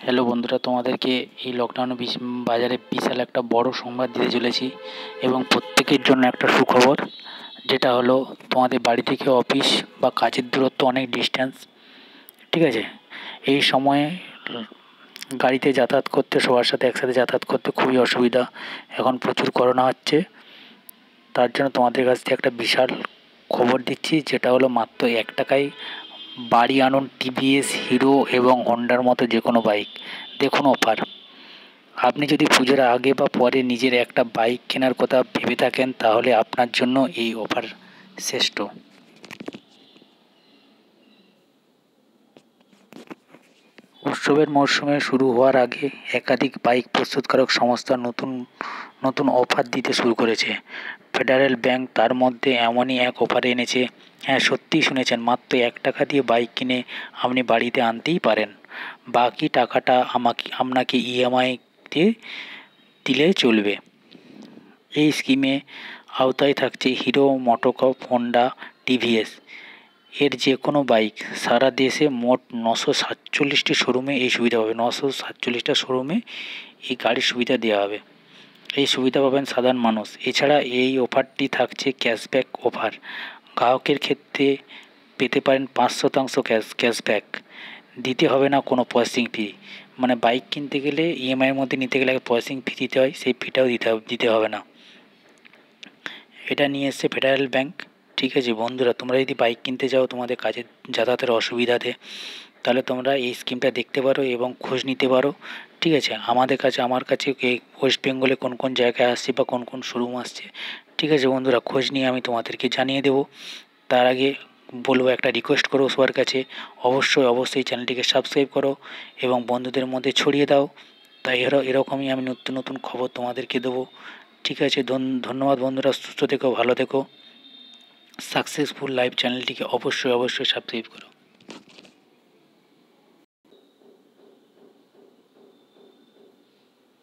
Hello বন্ধুরা, তোমাদেরকে এই লকডাউনে বাজারে বিশাল একটা বড় সংবাদ দিতে চলেছি এবং প্রত্যেকের জন্য একটা সুখবর, যেটা হলো তোমাদের বাড়ি থেকে অফিস বা কাজের দূরত্ব অনেক ডিস্ট্যান্স। ঠিক আছে, এই সময়ে গাড়িতে যাতায়াত করতে, সবার সাথে একসাথে যাতায়াত করতে খুবই অসুবিধা। এখন প্রচুর করোনা হচ্ছে, তার জন্য তোমাদের কাছ থেকে একটা বিশাল খবর দিচ্ছি, যেটা হলো মাত্র 1 টাকায় বাড়ি আনুন টিভিএস, হিরো এবং হন্ডার মতো যে কোনো বাইক। দেখুন অফার। আপনি যদি পুজোর আগে বা পরে নিজের একটা বাইক কেনার কথা ভেবে থাকেন, তাহলে আপনার জন্য এই অফার শ্রেষ্ঠ। উৎসবের মরশুমে শুরু হওয়ার আগে একাধিক বাইক প্রস্তুতকারক সংস্থা নতুন নতুন অফার দিতে শুরু করেছে। ফেডারেল ব্যাংক তার মধ্যে এমনই এক অফার এনেছে। হ্যাঁ, সত্যিই শুনেছেন, মাত্র 1 টাকা দিয়ে বাইক কিনে আপনি বাড়িতে আনতেই পারেন। বাকি টাকাটা আপনাকে ইএমআইতে দিলে চলবে। এই স্কিমে আওতায় থাকছে হিরো, মোটোকপ, হন্ডা, টিভিএস এর যে কোনো বাইক। সারা দেশে মোট 947টি শোরুমে এই সুবিধা পাবে। 947টা শোরুমে এই গাড়ির সুবিধা দেওয়া হবে। এই সুবিধা পাবেন সাধারণ মানুষ। এছাড়া এই অফারটি থাকছে ক্যাশব্যাক অফার। গ্রাহকের ক্ষেত্রে পেতে পারেন 5% ক্যাশব্যাক। দিতে হবে না কোনো প্রসেসিং ফি। মানে বাইক কিনতে গেলে ইএমআইয়ের মধ্যে নিতে গেলে প্রসেসিং ফি দিতে হয়, সেই ফিটাও দিতে হবে না। এটা নিয়ে এসছে ফেডারেল ব্যাংক। ঠিক আছে বন্ধুরা, তোমরা যদি বাইক কিনতে যাও তোমাদের কাজের যাতায়াতের অসুবিধাতে, তাহলে তোমরা এই স্কিমটা দেখতে পারো এবং খোঁজ নিতে পারো। ঠিক আছে, আমার কাছে এই ওয়েস্ট বেঙ্গলে কোন কোন জায়গায় আসছে বা কোন কোন শোরুম আসছে, ঠিক আছে বন্ধুরা, খোঁজ নিয়ে আমি তোমাদেরকে জানিয়ে দেবো। তার আগে বলবো, একটা রিকোয়েস্ট করো সবার কাছে, অবশ্যই চ্যানেলটিকে সাবস্ক্রাইব করো এবং বন্ধুদের মধ্যে ছড়িয়ে দাও। তাই এরকমই আমি নতুন নতুন খবর তোমাদেরকে দেবো। ঠিক আছে, ধন্যবাদ বন্ধুরা, সুস্থ থেকো, ভালো থেকো। সাকসেসফুল লাইফ চ্যানেলটিকে অবশ্যই সাবস্ক্রাইব করো।